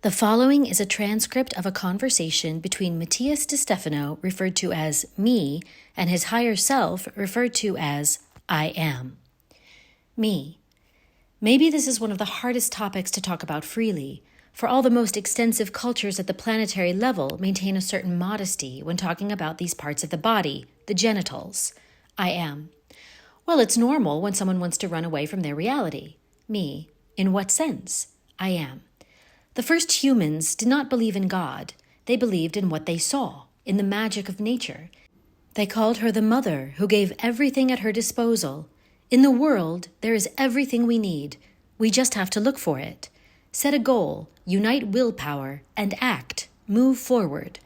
The following is a transcript of a conversation between Matías De Stefano, referred to as me, and his higher self, referred to as I am. Me. Maybe this is one of the hardest topics to talk about freely, for all the most extensive cultures at the planetary level maintain a certain modesty when talking about these parts of the body, the genitals. I am. Well, it's normal when someone wants to run away from their reality. Me. In what sense? I am. The first humans did not believe in God. They believed in what they saw, in the magic of nature. They called her the mother who gave everything at her disposal. In the world, there is everything we need. We just have to look for it. Set a goal, unite willpower, and act. Move forward.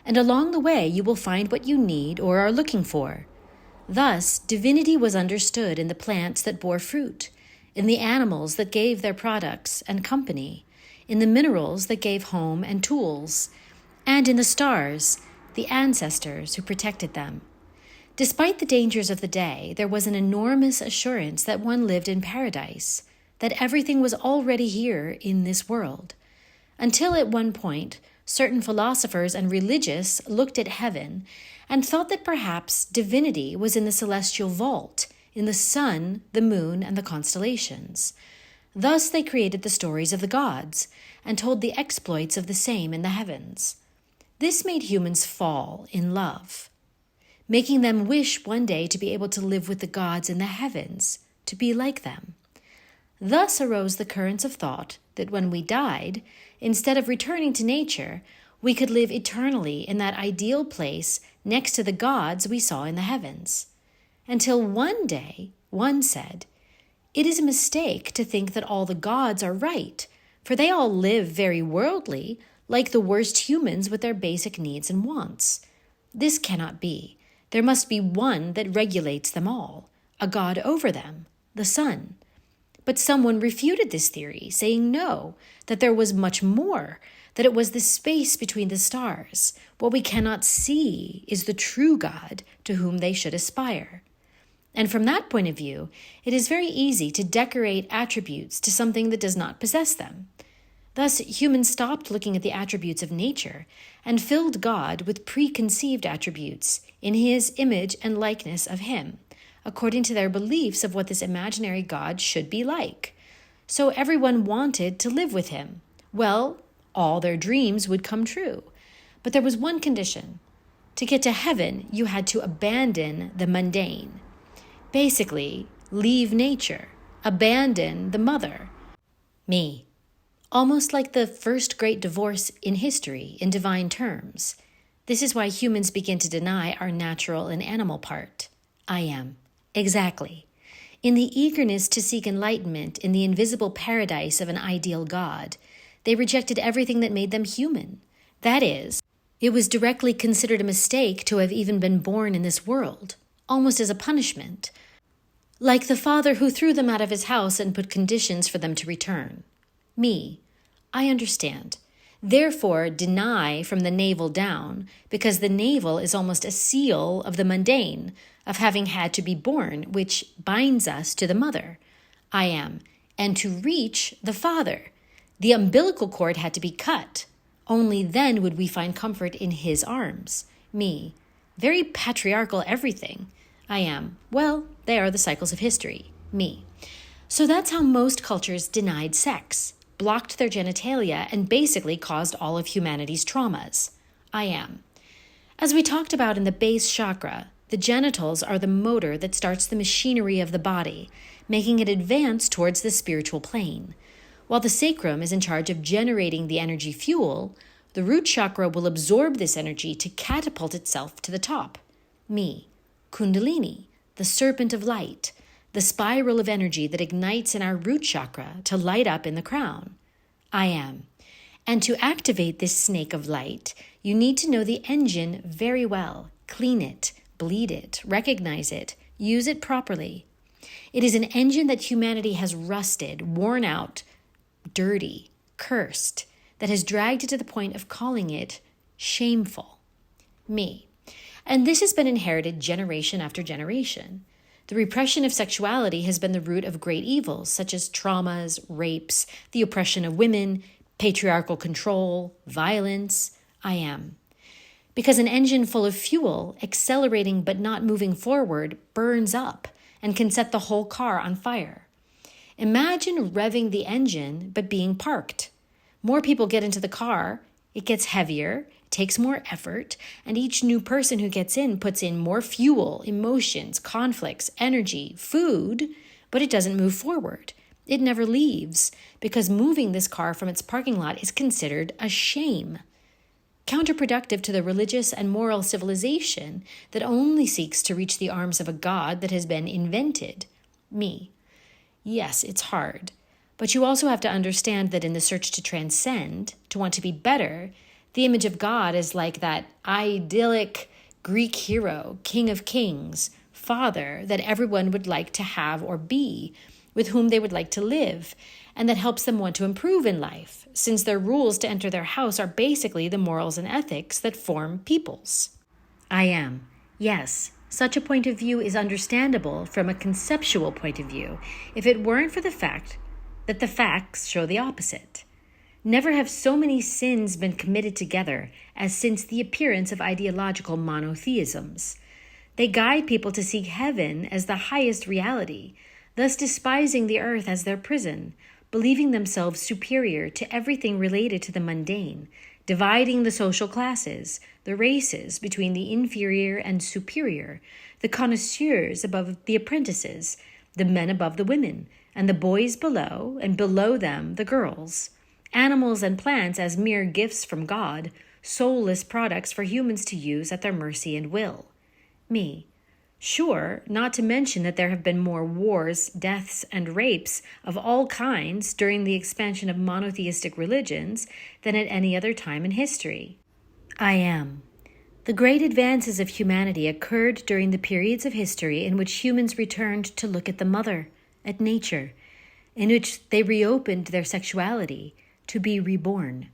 And along the way, you will find what you need or are looking for. Thus, divinity was understood in the plants that bore fruit, in the animals that gave their products and company, in the minerals that gave home and tools, and in the stars, the ancestors who protected them. Despite the dangers of the day, there was an enormous assurance that one lived in paradise, that everything was already here in this world. Until at one point, certain philosophers and religious looked at heaven and thought that perhaps divinity was in the celestial vault, in the sun, the moon, and the constellations. Thus they created the stories of the gods and told the exploits of the same in the heavens. This made humans fall in love, making them wish one day to be able to live with the gods in the heavens, to be like them. Thus arose the currents of thought that when we died, instead of returning to nature, we could live eternally in that ideal place next to the gods we saw in the heavens. Until one day, one said, "It is a mistake to think that all the gods are right, for they all live very worldly, like the worst humans with their basic needs and wants. This cannot be. There must be one that regulates them all, a god over them, the sun." But someone refuted this theory, saying no, that there was much more, that it was the space between the stars. What we cannot see is the true God to whom they should aspire. And from that point of view, it is very easy to decorate attributes to something that does not possess them. Thus, humans stopped looking at the attributes of nature and filled God with preconceived attributes in his image and likeness of him, according to their beliefs of what this imaginary God should be like. So everyone wanted to live with him. Well, all their dreams would come true. But there was one condition. To get to heaven, you had to abandon the mundane. Basically, leave nature, abandon the mother. Me. Almost like the first great divorce in history, in divine terms. This is why humans begin to deny our natural and animal part. I am. Exactly. In the eagerness to seek enlightenment in the invisible paradise of an ideal God, they rejected everything that made them human. That is, it was directly considered a mistake to have even been born in this world, almost as a punishment, like the father who threw them out of his house and put conditions for them to return. Me. I understand. Therefore, deny from the navel down, because the navel is almost a seal of the mundane, of having had to be born, which binds us to the mother. I am. And to reach the father. The umbilical cord had to be cut. Only then would we find comfort in his arms. Me. Very patriarchal everything. I am. Well, they are the cycles of history. Me. So that's how most cultures denied sex, blocked their genitalia, and basically caused all of humanity's traumas. I am. As we talked about in the base chakra, the genitals are the motor that starts the machinery of the body, making it advance towards the spiritual plane. While the sacrum is in charge of generating the energy fuel, the root chakra will absorb this energy to catapult itself to the top. Me. Kundalini, the serpent of light, the spiral of energy that ignites in our root chakra to light up in the crown. I am. And to activate this snake of light, you need to know the engine very well, clean it, bleed it, recognize it, use it properly. It is an engine that humanity has rusted, worn out, dirty, cursed, that has dragged it to the point of calling it shameful. Me. And this has been inherited generation after generation. The repression of sexuality has been the root of great evils, such as traumas, rapes, the oppression of women, Patriarchal control, violence, I am. Because an engine full of fuel, accelerating but not moving forward, burns up and can set the whole car on fire. Imagine revving the engine but being parked. More people get into the car, it gets heavier, it takes more effort, and each new person who gets in puts in more fuel, emotions, conflicts, energy, food, but it doesn't move forward. It never leaves, because moving this car from its parking lot is considered a shame. Counterproductive to the religious and moral civilization that only seeks to reach the arms of a God that has been invented, me. Yes, it's hard, but you also have to understand that in the search to transcend, to want to be better, the image of God is like that idyllic Greek hero, king of kings, father that everyone would like to have or be, with whom they would like to live, and that helps them want to improve in life, since their rules to enter their house are basically the morals and ethics that form peoples. I am. Yes, such a point of view is understandable from a conceptual point of view, if it weren't for the fact that the facts show the opposite. Never have so many sins been committed together as since the appearance of ideological monotheisms. They guide people to seek heaven as the highest reality, thus despising the earth as their prison, believing themselves superior to everything related to the mundane, dividing the social classes, the races between the inferior and superior, the connoisseurs above the apprentices, the men above the women, and the boys below, and below them the girls, animals and plants as mere gifts from God, soulless products for humans to use at their mercy and will. Me. Sure, not to mention that there have been more wars, deaths, and rapes of all kinds during the expansion of monotheistic religions than at any other time in history. I am. The great advances of humanity occurred during the periods of history in which humans returned to look at the mother, at nature, in which they reopened their sexuality, to be reborn.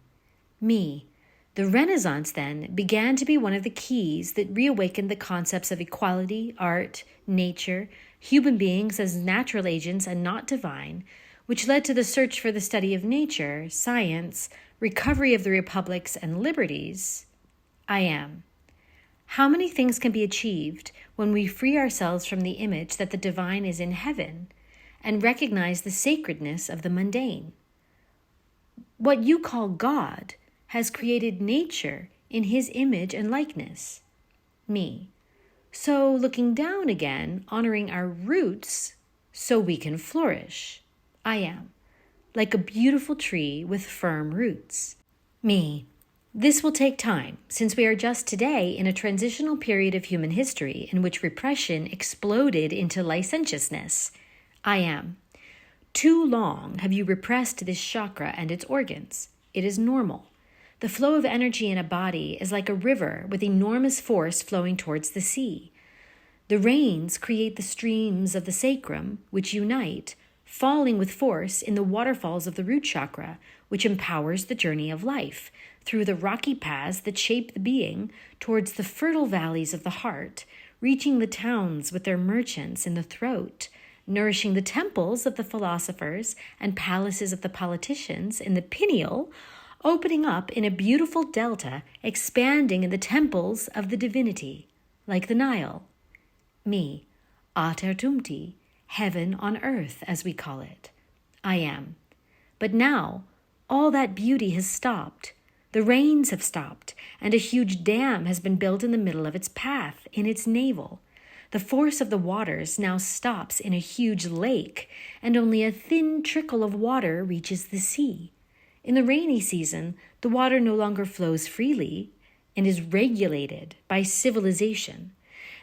Me. The Renaissance, then, began to be one of the keys that reawakened the concepts of equality, art, nature, human beings as natural agents and not divine, which led to the search for the study of nature, science, recovery of the republics and liberties. I am. How many things can be achieved when we free ourselves from the image that the divine is in heaven and recognize the sacredness of the mundane? What you call God has created nature in his image and likeness. Me. So looking down again, honoring our roots so we can flourish. I am. Like a beautiful tree with firm roots. Me. This will take time, since we are just today in a transitional period of human history in which repression exploded into licentiousness. I am. Too long have you repressed this chakra and its organs. It is normal. The flow of energy in a body is like a river with enormous force flowing towards the sea. The rains create the streams of the sacrum, which unite, falling with force in the waterfalls of the root chakra, which empowers the journey of life, through the rocky paths that shape the being, towards the fertile valleys of the heart, reaching the towns with their merchants in the throat, nourishing the temples of the philosophers and palaces of the politicians in the pineal, opening up in a beautiful delta, expanding in the temples of the divinity, like the Nile. Me, Atertumti, heaven on earth, as we call it. I am. But now, all that beauty has stopped. The rains have stopped, and a huge dam has been built in the middle of its path, in its navel. The force of the waters now stops in a huge lake, and only a thin trickle of water reaches the sea. In the rainy season, the water no longer flows freely and is regulated by civilization.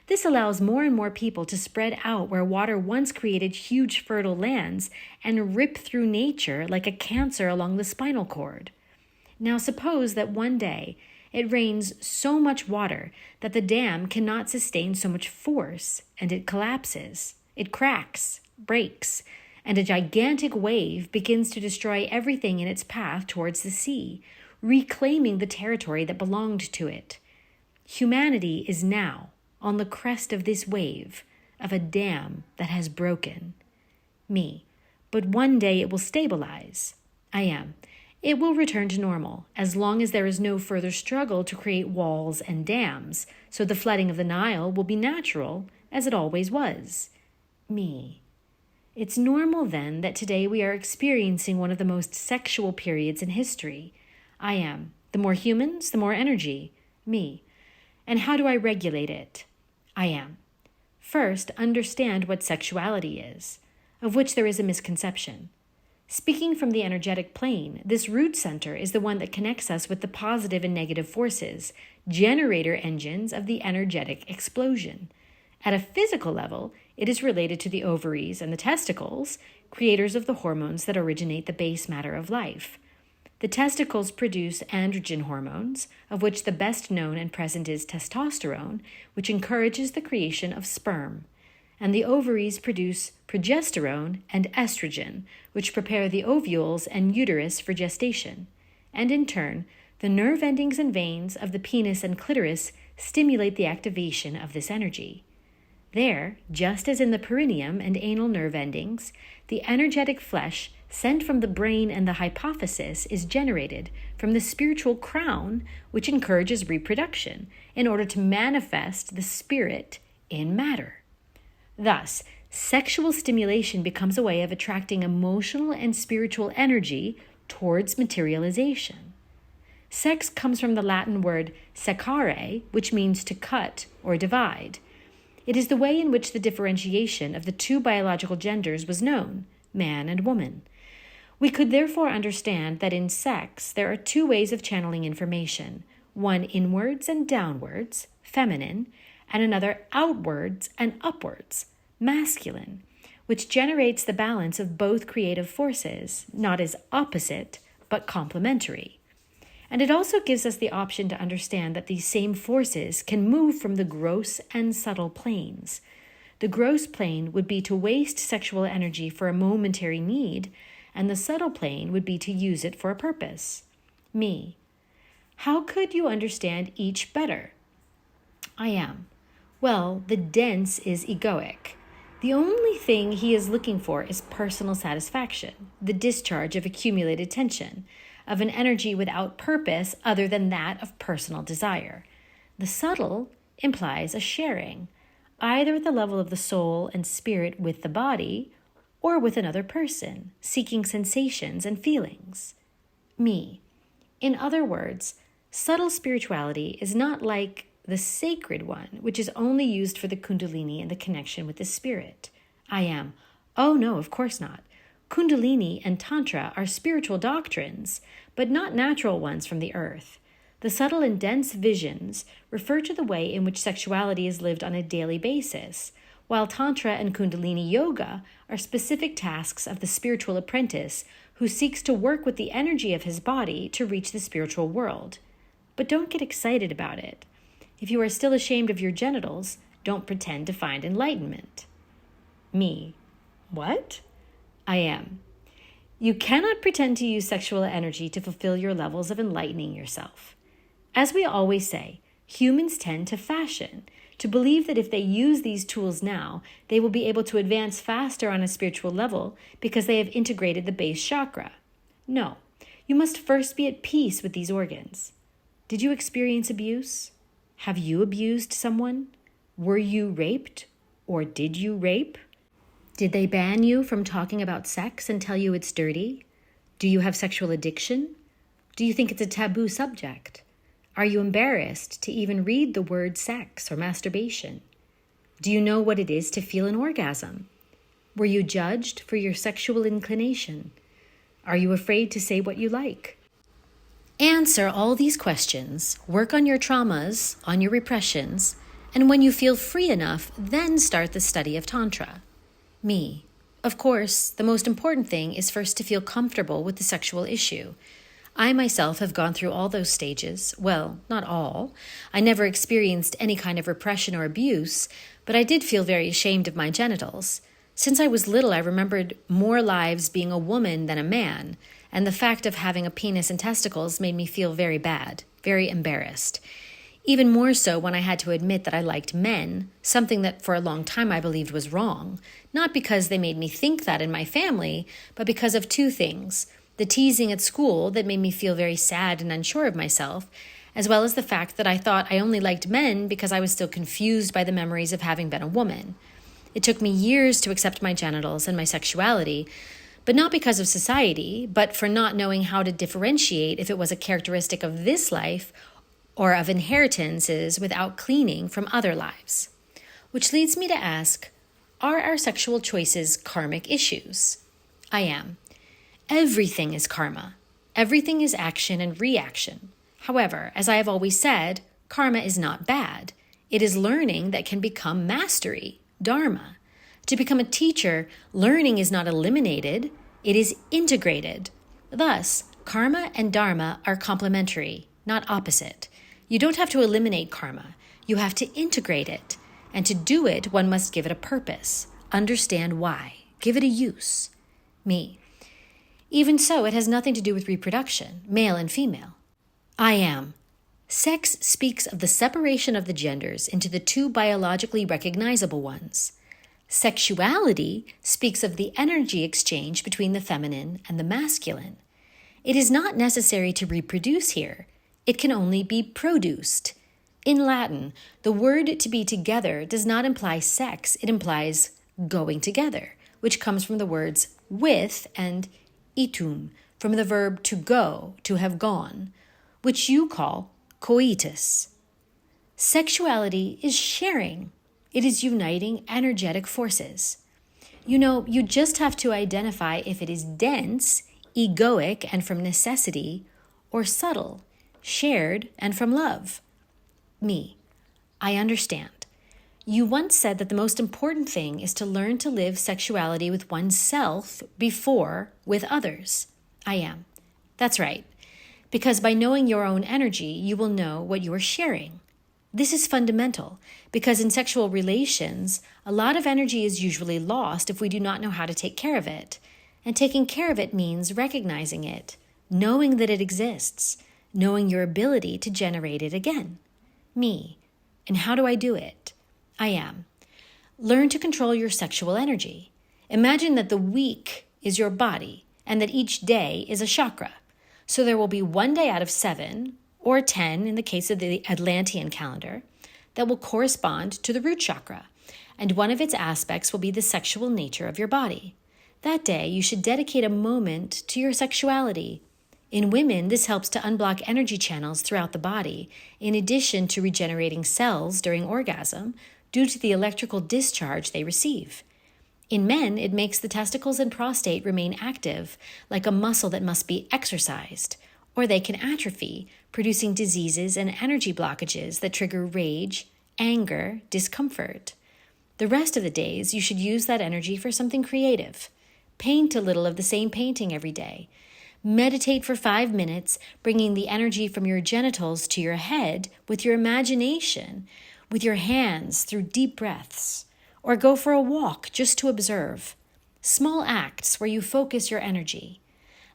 This allows more and more people to spread out where water once created huge fertile lands and rip through nature like a cancer along the spinal cord. Now suppose that one day it rains so much water that the dam cannot sustain so much force, and it collapses, it cracks, breaks, and a gigantic wave begins to destroy everything in its path towards the sea, reclaiming the territory that belonged to it. Humanity is now on the crest of this wave, of a dam that has broken. Me. But one day it will stabilize. I am. it will return to normal as long as there is no further struggle to create walls and dams, so the flooding of the Nile will be natural as it always was. Me. It's normal then that today we are experiencing one of the most sexual periods in history. I am. The more humans, the more energy. Me. And how do I regulate it? I am. First, understand what sexuality is, of which there is a misconception. Speaking from the energetic plane, this root center is the one that connects us with the positive and negative forces, generator engines of the energetic explosion. At a physical level, it is related to the ovaries and the testicles, creators of the hormones that originate the base matter of life. The testicles produce androgen hormones, of which the best known and present is testosterone, which encourages the creation of sperm. And the ovaries produce progesterone and estrogen, which prepare the ovules and uterus for gestation. And in turn, the nerve endings and veins of the penis and clitoris stimulate the activation of this energy. There, just as in the perineum and anal nerve endings, the energetic flesh sent from the brain and the hypophysis is generated from the spiritual crown, which encourages reproduction in order to manifest the spirit in matter. Thus, sexual stimulation becomes a way of attracting emotional and spiritual energy towards materialization. Sex comes from the Latin word secare, which means to cut or divide. It is the way in which the differentiation of the two biological genders was known, man and woman. We could therefore understand that in sex there are two ways of channeling information, one inwards and downwards, feminine, and another outwards and upwards, masculine, which generates the balance of both creative forces, not as opposite, but complementary. And it also gives us the option to understand that these same forces can move from the gross and subtle planes. The gross plane would be to waste sexual energy for a momentary need, and the subtle plane would be to use it for a purpose. Me. How could you understand each better? I am. Well, the dense is egoic. The only thing he is looking for is personal satisfaction, the discharge of accumulated tension, of an energy without purpose other than that of personal desire. The subtle implies a sharing, either at the level of the soul and spirit with the body, or with another person, seeking sensations and feelings. Me. In other words, subtle spirituality is not like the sacred one, which is only used for the kundalini and the connection with the spirit. I am. Oh no, of course not. Kundalini and Tantra are spiritual doctrines, but not natural ones from the earth. The subtle and dense visions refer to the way in which sexuality is lived on a daily basis, while Tantra and Kundalini Yoga are specific tasks of the spiritual apprentice who seeks to work with the energy of his body to reach the spiritual world. But don't get excited about it. If you are still ashamed of your genitals, don't pretend to find enlightenment. Me. What? I am. You cannot pretend to use sexual energy to fulfill your levels of enlightening yourself. As we always say, humans tend to fashion, to believe that if they use these tools now, they will be able to advance faster on a spiritual level because they have integrated the base chakra. No, you must first be at peace with these organs. Did you experience abuse? Have you abused someone? Were you raped? Or did you rape? Did they ban you from talking about sex and tell you it's dirty? Do you have sexual addiction? Do you think it's a taboo subject? Are you embarrassed to even read the word sex or masturbation? Do you know what it is to feel an orgasm? Were you judged for your sexual inclination? Are you afraid to say what you like? Answer all these questions, work on your traumas, on your repressions, and when you feel free enough, then start the study of Tantra. Me. Of course, the most important thing is first to feel comfortable with the sexual issue. I myself have gone through all those stages. Well, not all. I never experienced any kind of repression or abuse, but I did feel very ashamed of my genitals. Since I was little, I remembered more lives being a woman than a man, and the fact of having a penis and testicles made me feel very bad, very embarrassed. Even more so when I had to admit that I liked men, something that for a long time I believed was wrong, not because they made me think that in my family, but because of two things. the teasing at school that made me feel very sad and unsure of myself, as well as the fact that I thought I only liked men because I was still confused by the memories of having been a woman. It took me years to accept my genitals and my sexuality, but not because of society, but for not knowing how to differentiate if it was a characteristic of this life or of inheritances without cleaning from other lives. Which leads me to ask, are our sexual choices karmic issues? I am. Everything is karma. Everything is action and reaction. However, as I have always said, karma is not bad. It is learning that can become mastery, dharma. To become a teacher, learning is not eliminated, it is integrated. Thus, karma and dharma are complementary, not opposite. You don't have to eliminate karma, you have to integrate it. And to do it, one must give it a purpose, understand why, give it a use. Me. Even so, it has nothing to do with reproduction, male and female. I am. Sex speaks of the separation of the genders into the two biologically recognizable ones. Sexuality speaks of the energy exchange between the feminine and the masculine. It is not necessary to reproduce here. It can only be produced. In Latin, the word to be together does not imply sex, it implies going together, which comes from the words with and itum, from the verb to go, to have gone, which you call coitus. Sexuality is sharing. It is uniting energetic forces. You just have to identify if it is dense, egoic, and from necessity, or subtle, shared, and from love. Me. I understand. You once said that the most important thing is to learn to live sexuality with oneself before with others. I am. That's right. Because by knowing your own energy, you will know what you are sharing. This is fundamental, because in sexual relations, a lot of energy is usually lost if we do not know how to take care of it. And taking care of it means recognizing it, knowing that it exists, knowing your ability to generate it again. Me. And how do I do it? I am. Learn to control your sexual energy. Imagine that the week is your body and that each day is a chakra. So there will be one day out of 7 or 10 in the case of the Atlantean calendar that will correspond to the root chakra, and one of its aspects will be the sexual nature of your body. That day, you should dedicate a moment to your sexuality. In women, this helps to unblock energy channels throughout the body, in addition to regenerating cells during orgasm due to the electrical discharge they receive. In men, it makes the testicles and prostate remain active, like a muscle that must be exercised, or they can atrophy, producing diseases and energy blockages that trigger rage, anger, discomfort. The rest of the days, you should use that energy for something creative. Paint a little of the same painting every day. Meditate for 5 minutes, bringing the energy from your genitals to your head with your imagination, with your hands through deep breaths. Or go for a walk just to observe. Small acts where you focus your energy.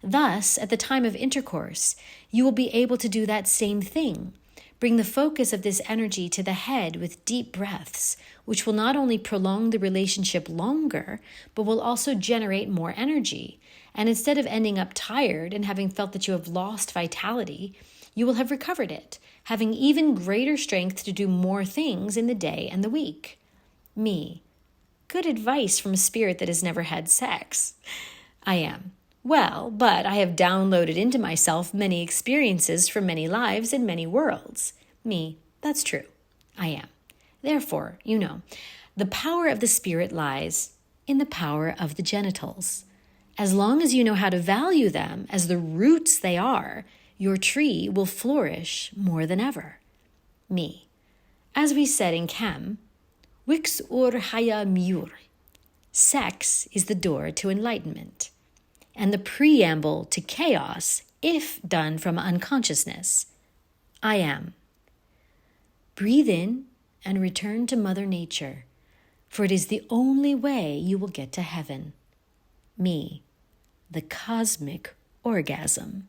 Thus, at the time of intercourse, you will be able to do that same thing. Bring the focus of this energy to the head with deep breaths, which will not only prolong the relationship longer, but will also generate more energy. And instead of ending up tired and having felt that you have lost vitality, you will have recovered it, having even greater strength to do more things in the day and the week. Me. Good advice from a spirit that has never had sex. I am. Well, but I have downloaded into myself many experiences from many lives in many worlds. Me. That's true. I am. Therefore, the power of the spirit lies in the power of the genitals. As long as you know how to value them as the roots they are, your tree will flourish more than ever. Me. As we said in Chem, Wix ur haya miur. Sex is the door to enlightenment, and the preamble to chaos if done from unconsciousness. I am. Breathe in and return to Mother Nature, for it is the only way you will get to heaven. Me, the cosmic orgasm.